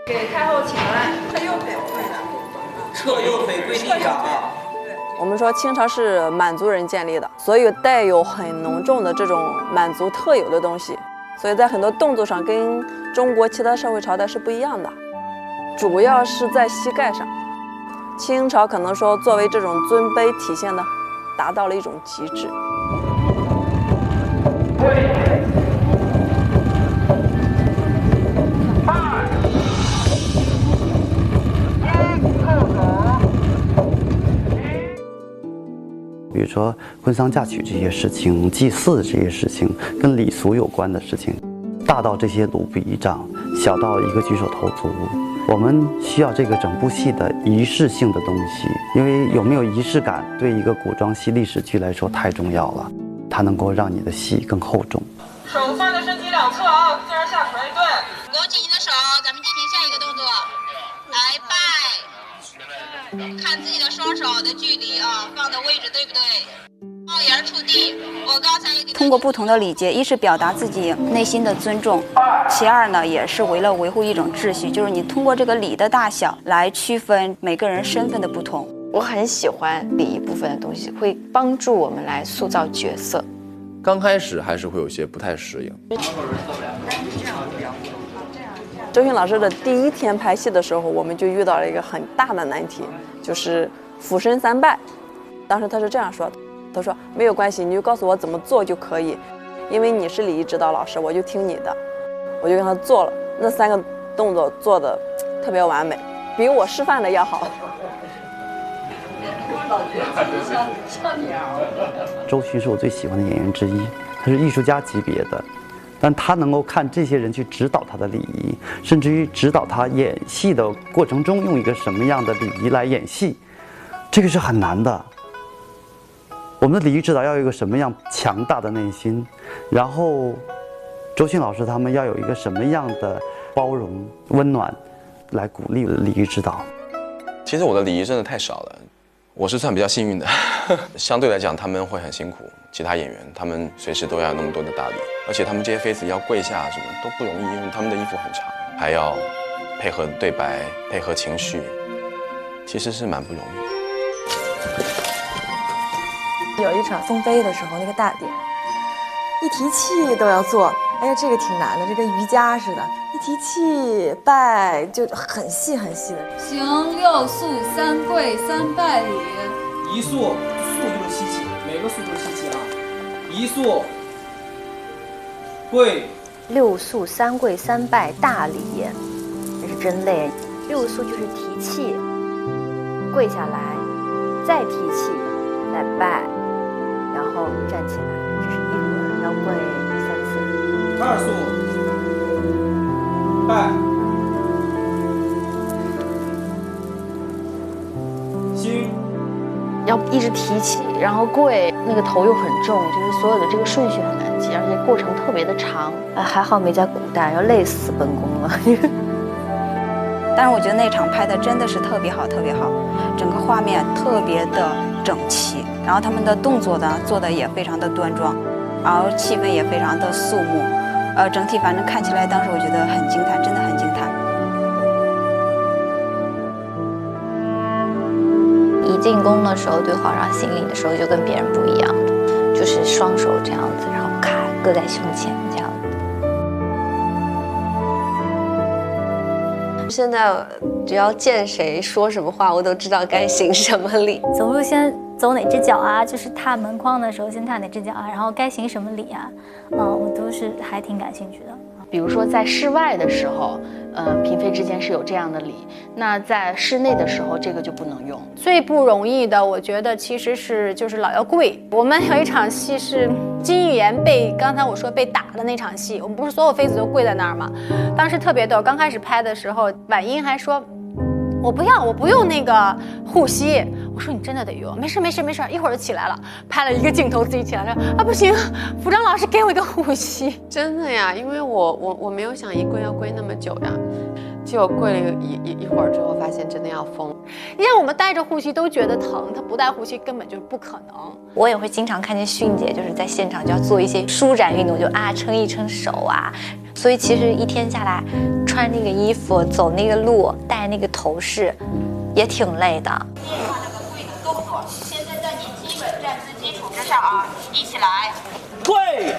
给太后请来，侧右腿跪的，侧右腿跪地上啊。我们说清朝是满族人建立的，所以带有很浓重的这种满族特有的东西，所以在很多动作上跟中国其他社会朝代是不一样的，主要是在膝盖上。清朝可能说作为这种尊卑体现的，达到了一种极致。比如说婚丧嫁娶这些事情，祭祀这些事情，跟礼俗有关的事情，大到这些卢比一丈，小到一个举手投足，我们需要这个整部戏的仪式性的东西，因为有没有仪式感，对一个古装戏历史剧来说太重要了，它能够让你的戏更厚重。手放在身体两侧啊，这样下垂，对。勾起你的手，咱们进行下一个动作，来拜。看自己的双手的距离啊，放的位置对不对？帽檐触地。我刚才也给通过不同的礼节，一是表达自己内心的尊重，其二呢，也是为了维护一种秩序，就是你通过这个礼的大小来区分每个人身份的不同。我很喜欢礼仪部分的东西，会帮助我们来塑造角色。刚开始还是会有些不太适应。周迅老师的第一天拍戏的时候，我们就遇到了一个很大的难题，就是俯身3拜。当时他是这样说的，他说没有关系，你就告诉我怎么做就可以，因为你是礼仪指导老师，我就听你的。我就跟他做了那3个动作，做的特别完美，比我示范的要好。周迅是我最喜欢的演员之一，他是艺术家级别的，但他能够看这些人去指导他的礼仪，甚至于指导他演戏的过程中用一个什么样的礼仪来演戏，这个是很难的。我们的礼仪指导要有一个什么样强大的内心，然后周迅老师他们要有一个什么样的包容温暖来鼓励礼仪指导。其实我的礼仪真的太少了，我是算比较幸运的。相对来讲他们会很辛苦，其他演员他们随时都要有那么多的大礼，而且他们这些妃子要跪下什么都不容易，因为他们的衣服很长，还要配合对白，配合情绪，其实是蛮不容易的。有一场送杯的时候，那个大典一提气都要做，哎呀，这个挺难的，这跟瑜伽似的，一提气拜就很细很细的。行6肃3跪3拜礼。1肃，肃就是吸气，每个肃就是吸气啊。1肃，跪。6肃3跪3拜大礼，这是真累。6肃就是提气，跪下来，再提气，再拜，然后站起来，这是1轮，要跪3次。2肃，拜。行。要一直提气，然后跪，那个头又很重，就是所有的这个顺序很难记，而且过程特别的长。还好没在古代，要累死本宫了。但是我觉得那场拍的真的是特别好，特别好，整个画面特别的整齐，然后他们的动作呢做的也非常的端庄，然后气氛也非常的肃穆，整体反正看起来当时我觉得很惊叹，真的很惊叹。一进宫的时候对皇上行礼的时候就跟别人不一样，就是双手这样子，然后咔搁在胸前这样子。现在只要见谁说什么话，我都知道该行什么礼。走路先走哪只脚啊？就是踏门框的时候先踏哪只脚啊？然后该行什么礼啊？我都是还挺感兴趣的。比如说在室外的时候，嫔妃之间是有这样的礼，那在室内的时候这个就不能用。最不容易的，我觉得其实就是老要跪。我们有一场戏是金玉妍刚才我说被打的那场戏，我们不是所有妃子都跪在那儿吗？当时特别逗，刚开始拍的时候，婉英还说。我不用那个护膝。我说你真的得用，没事，一会儿就起来了。拍了一个镜头，自己起来说啊不行，服装老师给我一个护膝。真的呀，因为我没有想一跪要跪那么久呀，结果跪了一会儿之后，发现真的要疯。你让我们带着护膝都觉得疼，他不带护膝根本就是不可能。我也会经常看见迅姐就是在现场就要做一些舒展运动，就撑一撑手啊。所以其实一天下来，穿那个衣服走那个路，戴那个头饰，也挺累的。动作，现在在你基本站姿基础之上啊，一起来，跪。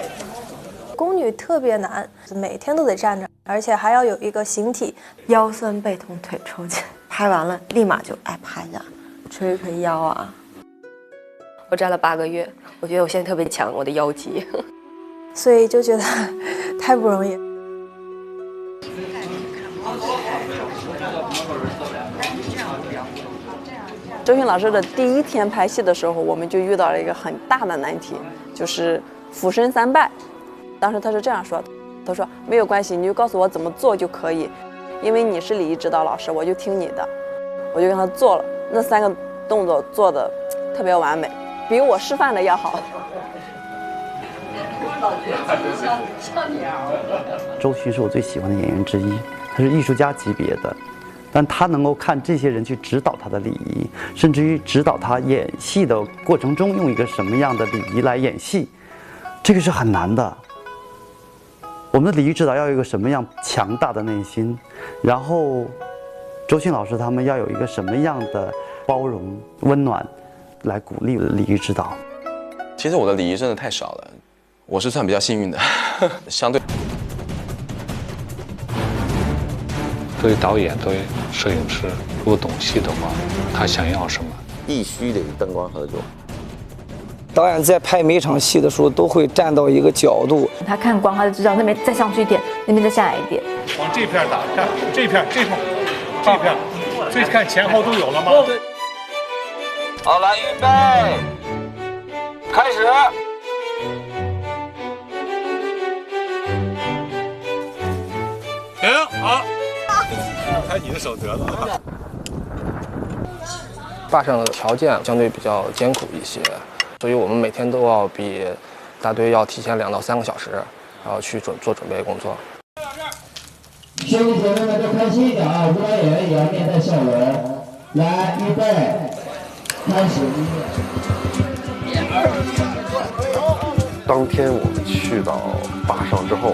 宫女特别难，每天都得站着，而且还要有一个形体，腰酸背痛腿抽筋，拍完了立马就爱拍呀，捶捶腰啊。我站了8个月，我觉得我现在特别强，我的腰肌，所以就觉得太不容易。周迅老师的第一天拍戏的时候，我们就遇到了一个很大的难题，就是俯身3拜。当时他是这样说的，他说没有关系，你就告诉我怎么做就可以，因为你是礼仪指导老师，我就听你的。我就跟他做了那3个动作，做的特别完美，比我示范的要好。周迅是我最喜欢的演员之一，他是艺术家级别的，但他能够看这些人去指导他的礼仪，甚至于指导他演戏的过程中用一个什么样的礼仪来演戏，这个是很难的。我们的礼仪指导要有一个什么样强大的内心，然后周迅老师他们要有一个什么样的包容温暖来鼓励礼仪指导。其实我的礼仪真的太少了，我是算比较幸运的，相对。作为导演，作为摄影师，如果懂戏的话，他想要什么，必须得灯光合作。导演在拍每场戏的时候，都会站到一个角度，他看光，他就知道那边再上去一点，那边再下来一点。往这片打，看这片，这片，所以看前后都有了吗？好，来，预备，开始。停，好。拍你的手得了。坝上的条件相对比较艰苦一些，所以我们每天都要比大队要提前2到3个小时，然后去做准备工作。兄弟姐妹们都开心一点啊！舞蹈演员也要面带笑容。来，预备，开始。当天我们去到坝上之后，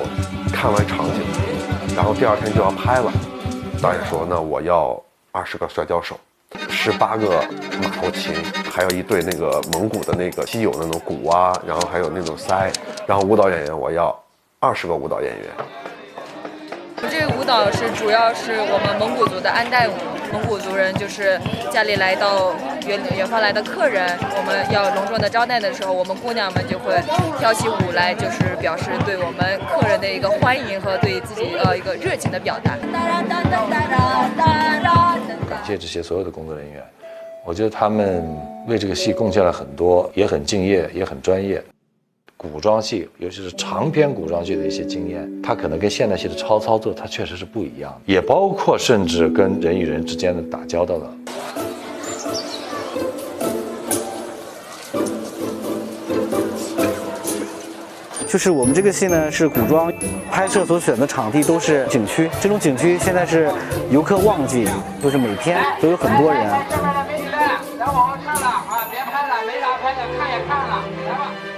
看完场景，然后第2天就要拍了。导演说：“那我要20个摔跤手，18个马头琴，还有一对那个蒙古的那个稀有的那种鼓啊，然后还有那种塞，然后舞蹈演员我要20个舞蹈演员。”这个舞蹈主要是我们蒙古族的安代舞，蒙古族人就是家里来到远方来的客人，我们要隆重的招待的时候，我们姑娘们就会跳起舞来，就是表示对我们客人的一个欢迎和对自己一个热情的表达。感谢这些所有的工作人员，我觉得他们为这个戏贡献了很多，也很敬业，也很专业。古装戏，尤其是长篇古装剧的一些经验，它可能跟现代戏的操作，它确实是不一样的，也包括甚至跟人与人之间的打交道的。就是我们这个戏呢是古装，拍摄所选的场地都是景区，这种景区现在是游客旺季，就是每天都有很多人。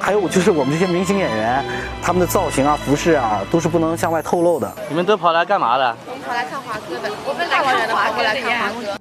还有就是我们这些明星演员，他们的造型啊、服饰啊，都是不能向外透露的。你们都跑来干嘛的？我们跑来看华哥的，我们来看华哥，来看华哥。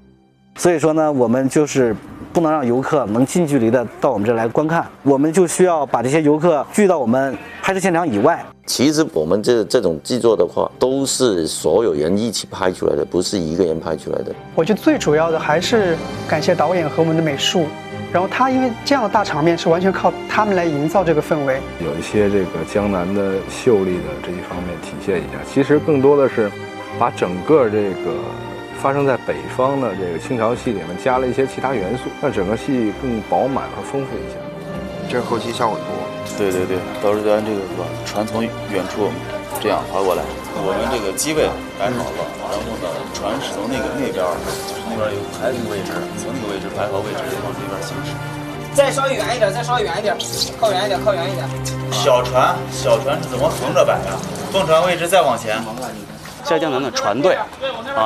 所以说呢，我们就是不能让游客能近距离的到我们这来观看，我们就需要把这些游客聚到我们拍摄现场以外。其实我们这种制作的话，都是所有人一起拍出来的，不是一个人拍出来的。我觉得最主要的还是感谢导演和我们的美术。然后他因为这样的大场面是完全靠他们来营造这个氛围，有一些这个江南的秀丽的这一方面体现一下。其实更多的是把整个这个发生在北方的这个清朝戏里面加了一些其他元素，让整个戏更饱满和丰富一下。这是后期效果图。对对对，到时候咱这个是吧，船从远处这样划过来，我们这个机位摆好了，然后呢，船是从那边，就是那边有排那个位置，从那个位置排好位置往这边行驶。再稍微远一点，再稍微远一点，靠远一点，靠远一点。小船是怎么横着摆的？凤船位置再往前，下江南的船队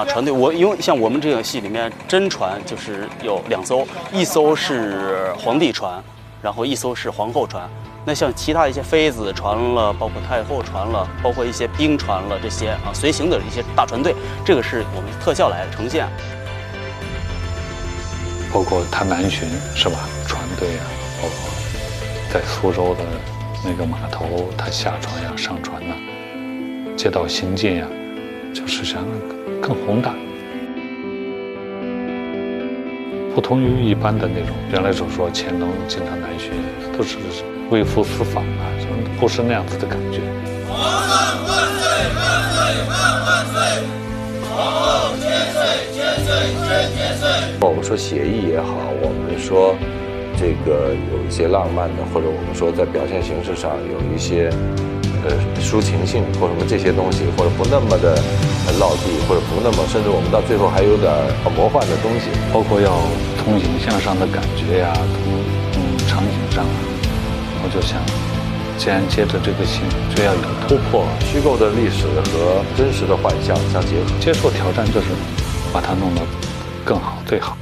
船队因为像我们这个戏里面真船就是有2艘，一艘是皇帝船，然后一艘是皇后船。那像其他一些妃子船了，包括太后船了，包括一些兵船了，这些随行的一些大船队，这个是我们特效来呈现。包括他南巡是吧？船队啊，包括在苏州的那个码头，他下船呀、上船呐、街道行进呀，就是想更宏大。不同于一般的那种，原来就说乾隆经常南巡，都是微服私访啊，不是那样子的感觉。皇上万岁万岁万万岁！皇后千岁千岁千岁！我们说写意也好，我们说这个有一些浪漫的，或者我们说在表现形式上有一些抒情性或什么这些东西，或者不那么的落地，或者不那么，甚至我们到最后还有点魔幻的东西，包括要从影像上的感觉呀，从场景上啊，我就想，既然接着这个戏，就要有突破，虚构的历史和真实的幻象相结合，接受挑战，就是把它弄得更好，最好。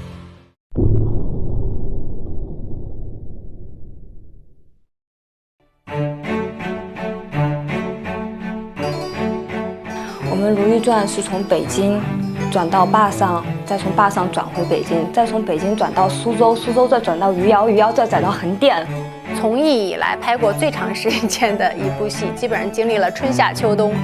我们《如懿传》是从北京转到坝上，再从坝上转回北京，再从北京转到苏州，苏州再转到余姚，余姚再转到横店。从艺以来拍过最长时间的一部戏，基本上经历了春夏秋冬。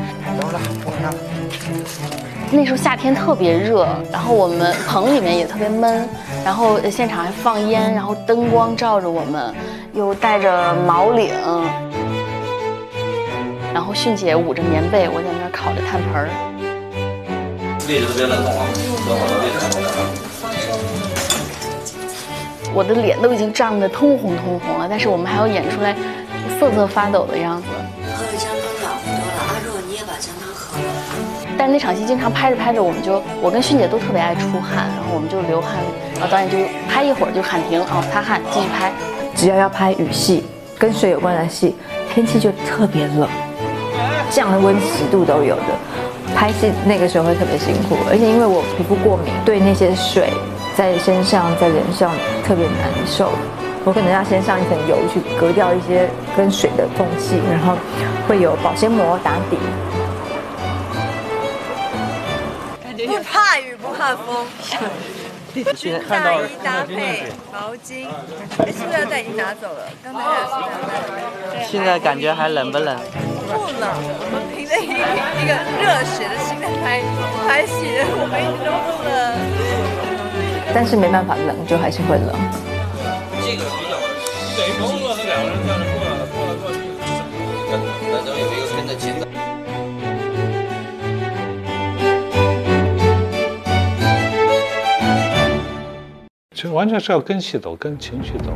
那时候夏天特别热，然后我们棚里面也特别闷，然后现场还放烟，然后灯光照着我们，又戴着毛领，然后迅姐捂着棉被，我在那儿烤着炭盆儿。位置都别冷冻了，做好的位置。我的脸都已经涨得通红通红了，但是我们还要演出来瑟瑟发抖的样子。喝了姜汤软乎多了，阿若你也把姜汤喝了。但是那场戏经常拍着拍着，我跟迅姐都特别爱出汗，然后我们就流汗，然后导演就拍一会儿就喊停，擦汗继续拍。只要拍雨戏跟水有关的戏，天气就特别冷，降温10度都有的。拍戏那个时候会特别辛苦，而且因为我皮肤过敏，对那些水在身上在脸上特别难受，我可能要先上一层油去隔掉一些跟水的缝隙，然后会有保鲜膜打底。不怕雨不怕风，军大衣搭配毛巾，塑料袋已经拿走了，刚才还有塑料袋。现在感觉还冷不冷？不冷，我们凭着一个热血的心在拍戏，我们一直都不冷。但是没办法，冷就还是会冷。这个比较对，工作是2个人这样过来过去，反正有一个跟着紧的。其实完全是要跟戏走，跟情绪走。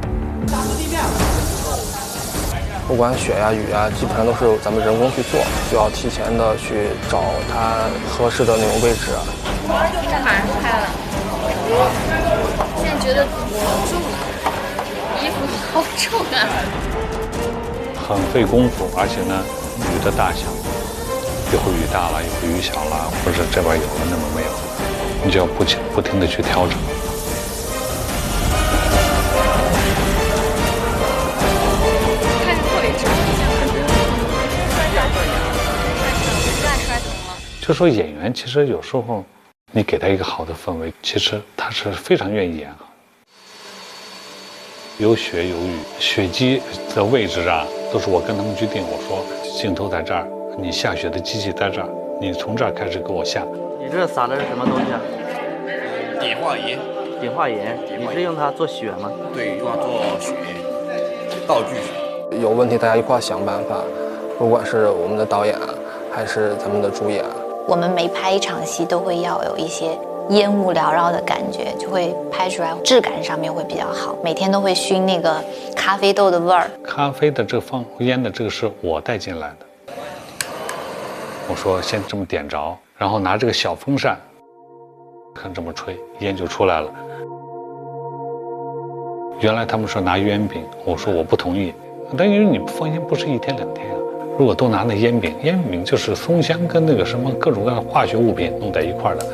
不管雪呀、雨呀，基本上都是咱们人工去做，需要提前的去找它合适的那种位置啊。这马上拍了，现在觉得好重啊，衣服好重啊。很费功夫，而且呢，雨的大小，一会儿雨大了，一会儿雨小了，或者这边有了那么没有，你就要不停的去调整。就说演员其实有时候你给他一个好的氛围，其实他是非常愿意演好。有雪有雨，雪机的位置啊，都是我跟他们去定。我说镜头在这儿，你下雪的机器在这儿，你从这儿开始给我下。你这撒的是什么东西啊？碘化盐。碘化盐，你是用它做雪吗？对，用它做雪，道具雪。有问题大家一块想办法，不管是我们的导演还是咱们的主演。我们每拍一场戏都会要有一些烟雾缭绕的感觉，就会拍出来质感上面会比较好。每天都会熏那个咖啡豆的味儿。咖啡的这放烟的这个是我带进来的。我说先这么点着，然后拿这个小风扇，看这么吹，烟就出来了。原来他们说拿烟饼，我说我不同意，但因为你放烟不是1天2天啊，如果都拿那烟饼，烟饼就是松香跟那个什么各种各样的化学物品弄在一块儿的，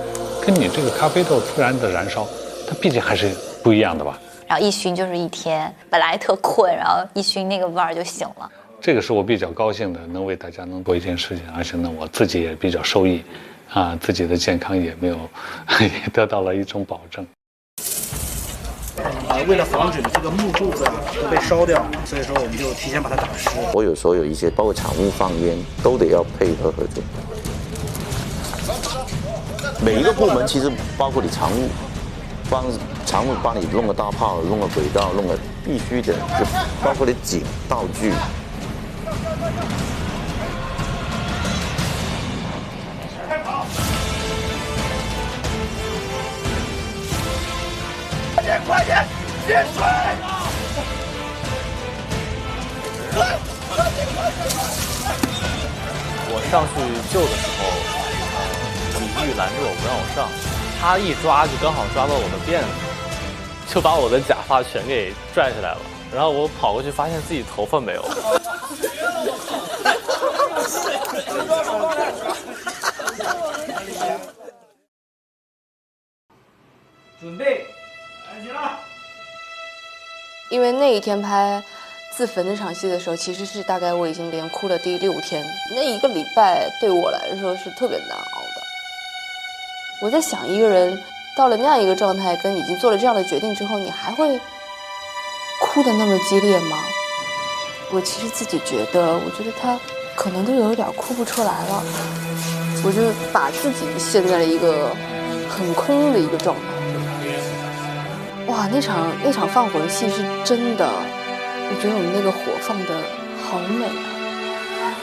跟你这个咖啡豆自然的燃烧，它毕竟还是不一样的吧。然后一熏就是一天，本来特困，然后一熏那个味儿就醒了。这个是我比较高兴的，能为大家能做一件事情，而且呢，我自己也比较受益，自己的健康也没有，也得到了一种保证。为了防止这个木柱子都被烧掉，所以说我们就提前把它打湿。我有时候有一些包括厂务放烟，都得要配合合作。每一个部门其实包括你常务，常务帮你弄个大炮，弄个轨道，弄个必须的，就包括你景道具。快点，接水！我上去救的时候，李玉拦着我不让我上，他一抓就刚好抓到我的辫子，就把我的假发全给拽下来了。然后我跑过去发现自己头发没有。准备，开始了。因为那一天拍自焚那场戏的时候，其实是大概我已经连哭了第6天，那一个礼拜对我来说是特别难熬的。我在想，一个人到了那样一个状态，跟已经做了这样的决定之后，你还会哭得那么激烈吗？我其实自己觉得他可能都有点哭不出来了。我就把自己陷在了一个很空的一个状态。哇，那场放火的戏是真的，我觉得我们那个火放的好美啊。